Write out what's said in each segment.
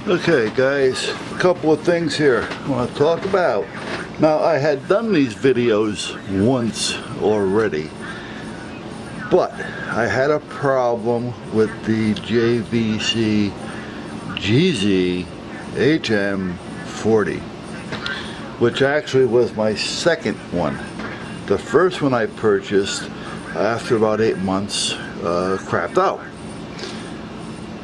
Okay guys, a couple of things here I want to talk about. Now I had done these videos once already, but I had a problem with the JVC NG 40, which actually was my second one. The first one I purchased after about 8 months crapped out.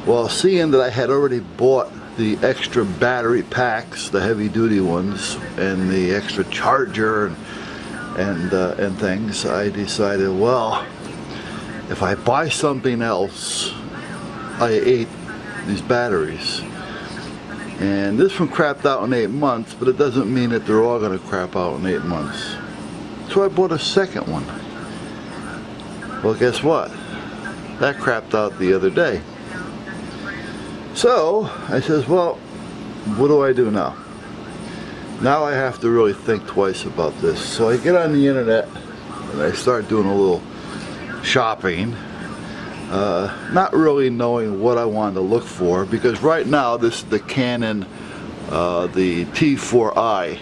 Well, seeing that I had already bought the extra battery packs, the heavy duty ones, and the extra charger and things, I decided, well, if I buy something else, I ate these batteries. And this one crapped out in 8 months, but it doesn't mean that they're all going to crap out in 8 months. So I bought a second one. Well, guess what? That crapped out the other day. So I says, well, what do I do now? Now I have to really think twice about this. So I get on the internet and I start doing a little shopping, not really knowing what I wanted to look for, because right now this is the Canon the T4i,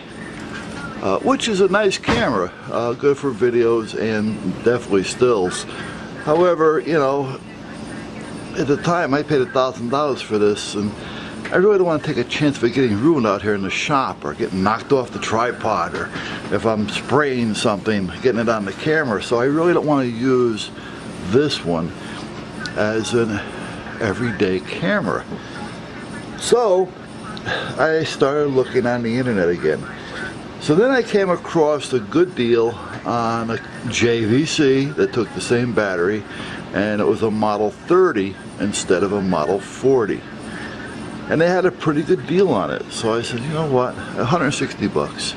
which is a nice camera, good for videos and definitely stills. However, you know, at the time I paid $1,000 for this, and I really don't want to take a chance of it getting ruined out here in the shop, or getting knocked off the tripod, or if I'm spraying something, getting it on the camera. So I really don't want to use this one as an everyday camera. So I started looking on the internet again. So then I came across a good deal on a JVC that took the same battery, and it was a Model 30 instead of a Model 40. And they had a pretty good deal on it. So I said, you know what, 160 bucks.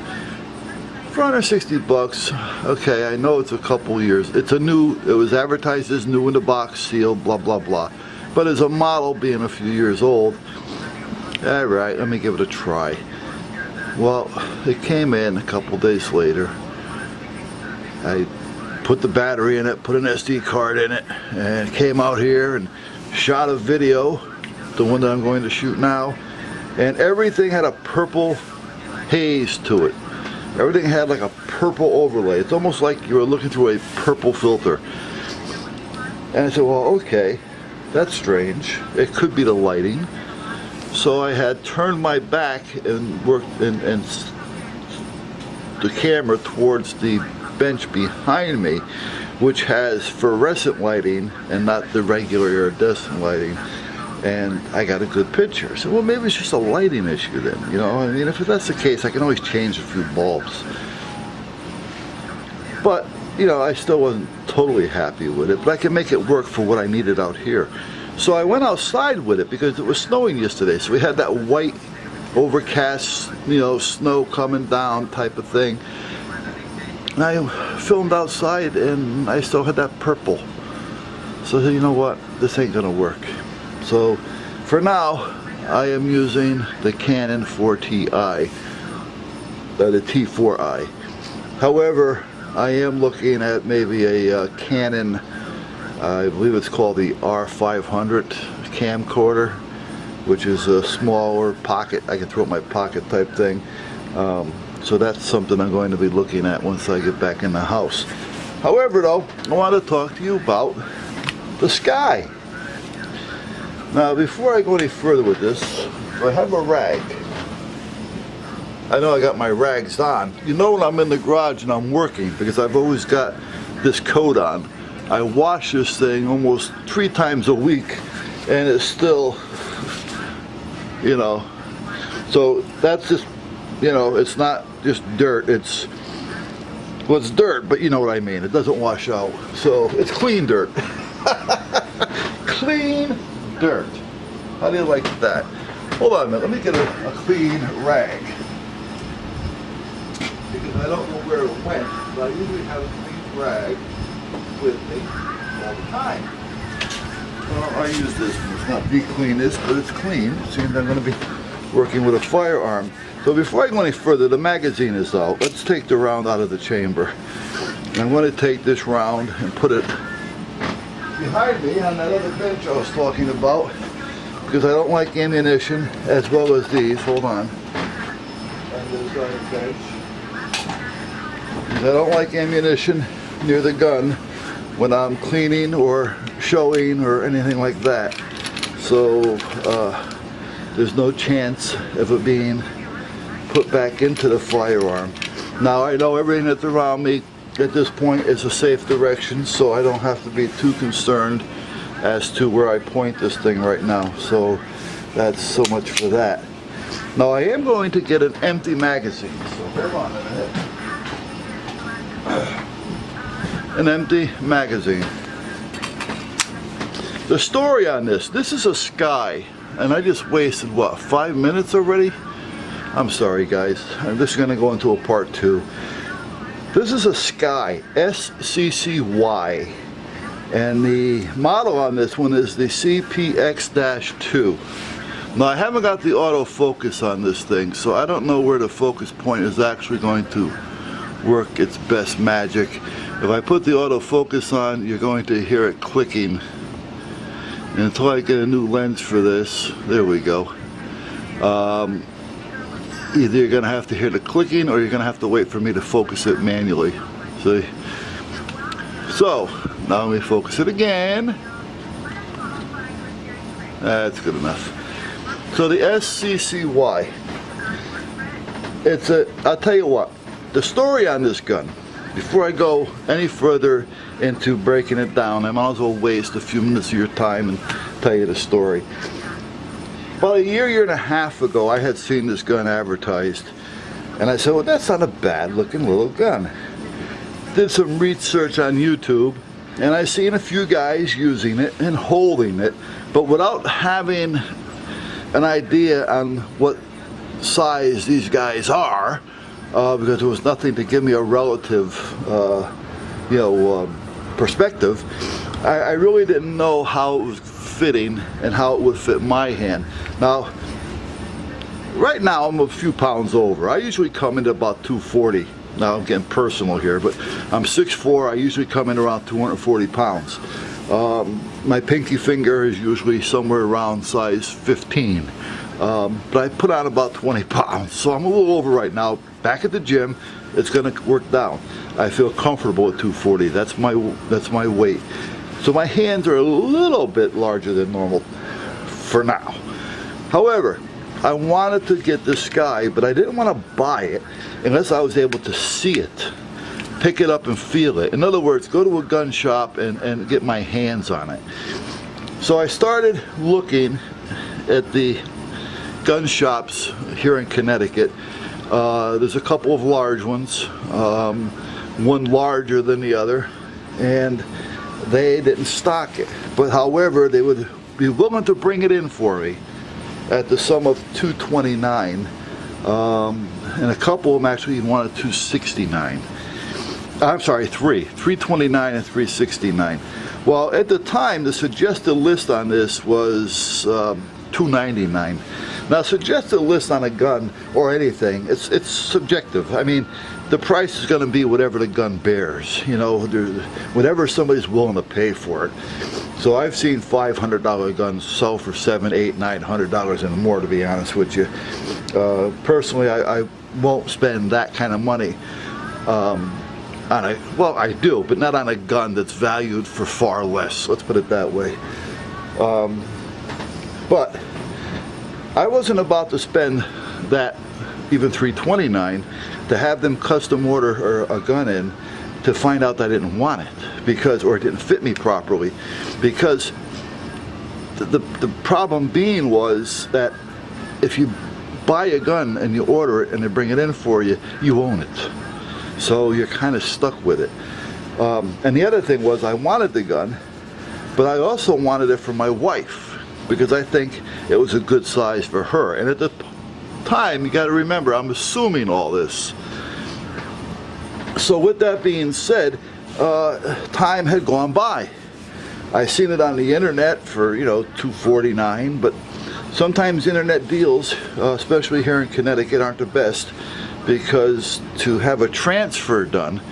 For 160 bucks, okay, I know it's a couple years. It was advertised as new in the box, sealed, blah, blah, blah. But as a model being a few years old, all right, let me give it a try. Well, it came in a couple days later. I put the battery in it, put an SD card in it, and came out here and shot a video, the one that I'm going to shoot now, and everything had a purple haze to it. Everything had like a purple overlay. It's almost like you were looking through a purple filter. And I said, well, okay, that's strange. It could be the lighting. So I had turned my back and worked and the camera towards the bench behind me, which has fluorescent lighting and not the regular iridescent lighting, and I got a good picture. So, well, maybe it's just a lighting issue then, you know. I mean, if that's the case, I can always change a few bulbs. But, you know, I still wasn't totally happy with it, but I can make it work for what I needed out here. So I went outside with it because it was snowing yesterday, so we had that white overcast, you know, snow coming down type of thing. And I filmed outside and I still had that purple. So I said, you know what, this ain't gonna work. So for now, I am using the Canon 4Ti, the T4i. However, I am looking at maybe a Canon, I believe it's called the R500 camcorder, which is a smaller pocket, I can throw it in my pocket type thing. So that's something I'm going to be looking at once I get back in the house. However though, I want to talk to you about the Sccy. Now before I go any further with this, I have a rag. I know I got my rags on. You know when I'm in the garage and I'm working, because I've always got this coat on. I wash this thing almost 3 times a week and it's still, you know, so that's just, you know, it's not just dirt, it's, well, it's dirt, but you know what I mean, it doesn't wash out, so it's clean dirt. Clean dirt. How do you like that? Hold on a minute, let me get a clean rag, because I don't know where it went, but I usually have a clean rag with me all the time. Well, I use this one. It's not the cleanest, but it's clean. Seems I'm going to be working with a firearm. So before I go any further, the magazine is out. Let's take the round out of the chamber. I'm going to take this round and put it behind me on that other bench I was talking about, because I don't like ammunition, as well as these. Hold on. I don't like ammunition near the gun when I'm cleaning or showing or anything like that. So there's no chance of it being put back into the firearm. Now I know everything that's around me at this point is a safe direction, so I don't have to be too concerned as to where I point this thing right now. So that's so much for that. Now I am going to get an empty magazine, so hold on a minute. An empty magazine. The story on this is a Sccy, and I just wasted what, 5 minutes already? I'm sorry guys, I'm just going to go into a part 2. This is a Sccy, SCCY, and the model on this one is the CPX-2. Now I haven't got the autofocus on this thing, so I don't know where the focus point is actually going to work its best magic. If I put the autofocus on, you're going to hear it clicking. And until I get a new lens for this, there we go. Either you're going to have to hear the clicking or you're going to have to wait for me to focus it manually. See? So, now let me focus it again. That's good enough. So the SCCY, I'll tell you what, the story on this gun, before I go any further into breaking it down, I might as well waste a few minutes of your time and tell you the story. About a year and a half ago, I had seen this gun advertised, and I said, well, that's not a bad looking little gun. Did some research on YouTube, and I seen a few guys using it and holding it, but without having an idea on what size these guys are, because there was nothing to give me a relative, perspective. I really didn't know how it was fitting and how it would fit my hand. Now, right now I'm a few pounds over. I usually come into about 240. Now I'm getting personal here, but I'm 6'4". I usually come in around 240 pounds. My pinky finger is usually somewhere around size 15. But I put on about 20 pounds, so I'm a little over right now. Back at the gym, it's going to work down. I feel comfortable at 240. That's my weight. So my hands are a little bit larger than normal for now. However, I wanted to get this Sccy, but I didn't want to buy it unless I was able to see it, pick it up and feel it. In other words, go to a gun shop and get my hands on it. So I started looking at the gun shops here in Connecticut. There's a couple of large ones, one larger than the other, and they didn't stock it. But however, they would be willing to bring it in for me at the sum of $229, and a couple of them actually wanted $269. I'm sorry, $329 and $369. Well, at the time, the suggested list on this was $299. Now, suggested list on a gun or anything, it's subjective. I mean, the price is going to be whatever the gun bears, you know, whatever somebody's willing to pay for it. So I've seen $500 guns sell for $700, $800, $900 and more, to be honest with you. Personally, I won't spend that kind of money on a, well, I do, but not on a gun that's valued for far less. Let's put it that way. But I wasn't about to spend that, even $329, to have them custom order a gun in to find out that I didn't want it, because, or it didn't fit me properly, because the problem being was that if you buy a gun and you order it and they bring it in for you, you own it. So you're kind of stuck with it. And the other thing was, I wanted the gun, but I also wanted it for my wife, because I think it was a good size for her. And at the time, you got to remember, I'm assuming all this. So with that being said, time had gone by. I seen it on the internet for, you know, $249, but sometimes internet deals, especially here in Connecticut, aren't the best, because to have a transfer done,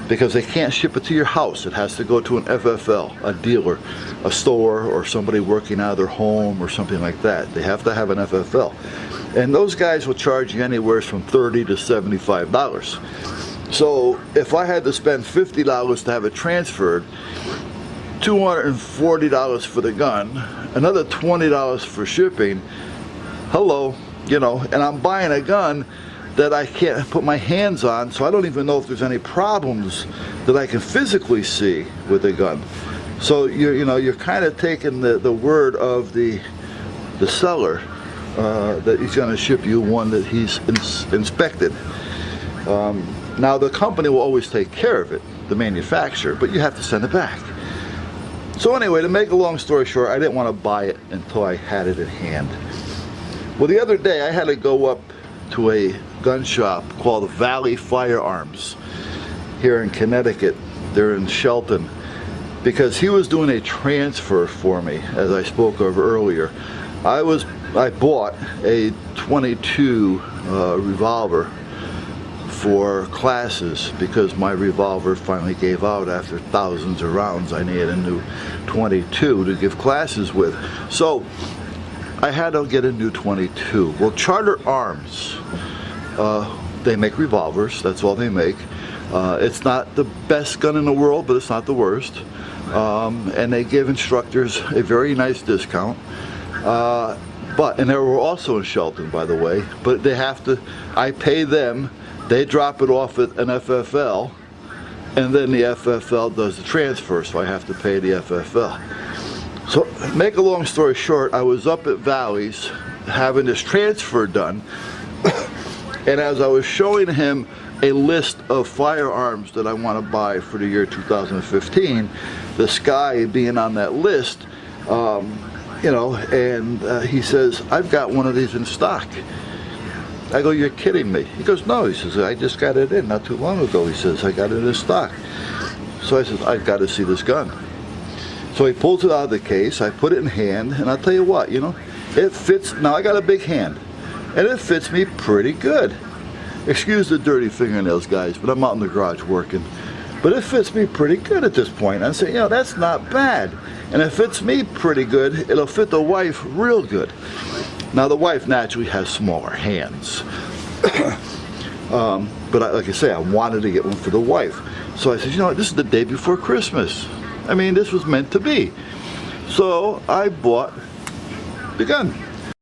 because they can't ship it to your house. It has to go to an FFL, a dealer, a store, or somebody working out of their home or something like that. They have to have an FFL. And those guys will charge you anywhere from $30 to $75. So if I had to spend $50 to have it transferred, $240 for the gun, another $20 for shipping, hello, you know, and I'm buying a gun that I can't put my hands on, so I don't even know if there's any problems that I can physically see with the gun. So you're kind of taking the word of the seller that he's going to ship you one that he's inspected. Now the company will always take care of it, the manufacturer, but you have to send it back. So anyway, to make a long story short, I didn't want to buy it until I had it in hand. Well, the other day I had to go up to a gun shop called Valley Firearms here in Connecticut. They're in Shelton, because he was doing a transfer for me, as I spoke of earlier. I bought a .22 revolver for classes because my revolver finally gave out after thousands of rounds. I needed a new .22 to give classes with. So I had to get a new .22. Well, Charter Arms, they make revolvers. That's all they make. It's not the best gun in the world, but it's not the worst. And they give instructors a very nice discount. And they were also in Shelton, by the way. But they have to, I pay them, they drop it off at an FFL, and then the FFL does the transfer, so I have to pay the FFL. So, make a long story short, I was up at Valley's having this transfer done, and as I was showing him a list of firearms that I want to buy for the year 2015, the Sccy being on that list, you know, and he says, I've got one of these in stock. I go, you're kidding me. He goes, no. He says, I just got it in not too long ago. He says, I got it in stock. So I said, I've got to see this gun. So he pulls it out of the case. I put it in hand, and I'll tell you what, you know, it fits. Now I got a big hand, and it fits me pretty good. Excuse the dirty fingernails, guys, but I'm out in the garage working. But it fits me pretty good at this point. I say, you know, that's not bad. And it fits me pretty good. It'll fit the wife real good. Now the wife naturally has smaller hands. But like I say, I wanted to get one for the wife. So I said, you know what, this is the day before Christmas. I mean, this was meant to be. So I bought the gun.